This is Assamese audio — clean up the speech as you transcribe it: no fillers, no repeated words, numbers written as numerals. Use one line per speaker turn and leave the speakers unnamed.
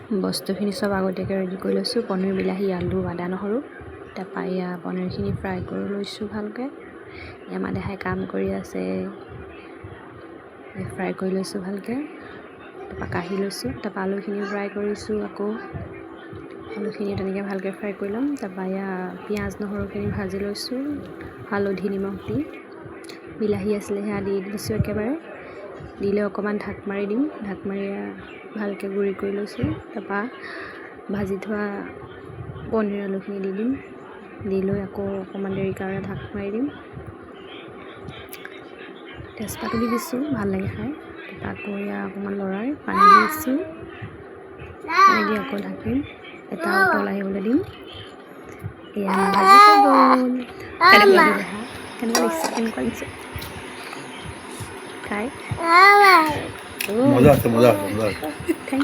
বস্তুখিনি চব আগতীয়াকৈ ৰেডি কৰি লৈছোঁ। পনীৰ, বিলাহী, আলু, আদা, নহৰু। তাৰপৰা এয়া পনীৰখিনি ফ্ৰাই কৰি লৈছোঁ ভালকৈ। আমাৰ দেহাই কাম কৰি আছে, ফ্ৰাই কৰি লৈছোঁ ভালকৈ। তাৰপৰা কাঢ়ি লৈছোঁ। তাৰপৰা আলুখিনি ফ্ৰাই কৰিছোঁ। আকৌ আলুখিনি তেনেকৈ ভালকৈ ফ্ৰাই কৰি ল'ম। তাৰপৰা এয়া পিঁয়াজ নহৰুখিনি ভাজি লৈছোঁ হালধি নিমখ দি। বিলাহী আছিলে সেয়া দি দিছোঁ একেবাৰে। দি লৈ অকণমান ঢাক মাৰি দিম। ঢাক মাৰি ভালকৈ গুড়ি কৰি লৈছোঁ। তাৰপৰা ভাজি থোৱা পনীৰ আলুখিনি দি দিম। দি লৈ আকৌ অকণমান দেৰি কাৰণে ঢাক মাৰি দিম। তেজপাতো দি দিছোঁ, ভাল লাগে খাই। তাৰপৰা আকৌ এয়া অকণমান লৰাই পানী দি দিছোঁ। পানী দি আকৌ ঢাকিম। এটা উতল আহিবলৈ দিম। এয়া ভাজি হৈ গ'ল। কেনেকুৱা লাগিছে খাই?
মজা আছে।